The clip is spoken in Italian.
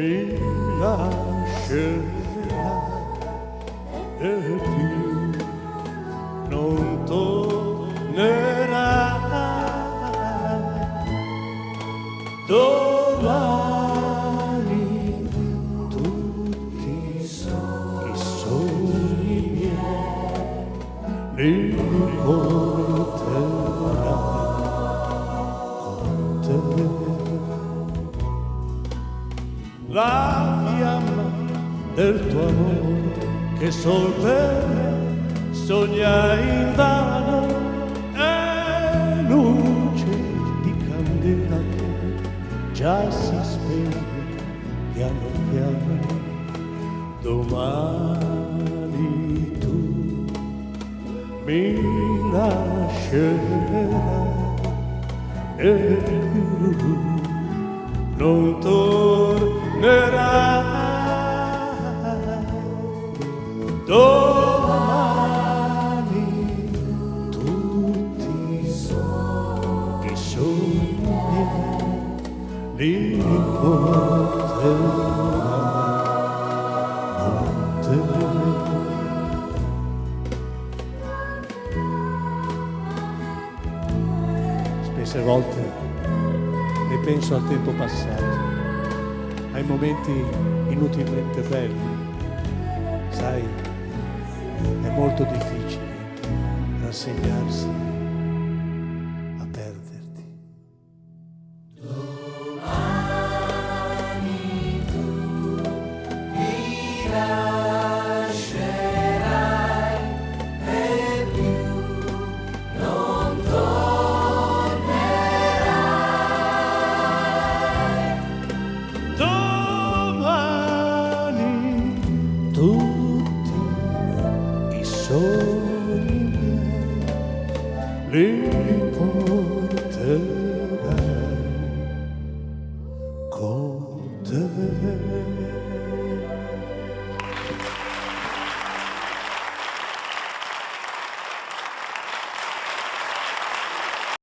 mi lascerà e più non tornerà. Domani tutti i sogni miei li porterà con te. La fiamma del tuo amore che sol per me sogna invano è luce di candela che già si spegne piano piano. Domani tu mi lascerai e più non tornerai. Domani tutti i sogni li porterai con te. Spesse volte ne penso al tempo passato, ai momenti inutilmente belli. Sai, è molto difficile rassegnarsi a perderti. Domani tu mi lascerai e più non tornerai. Domani tutti i sogni miei li porterai con te.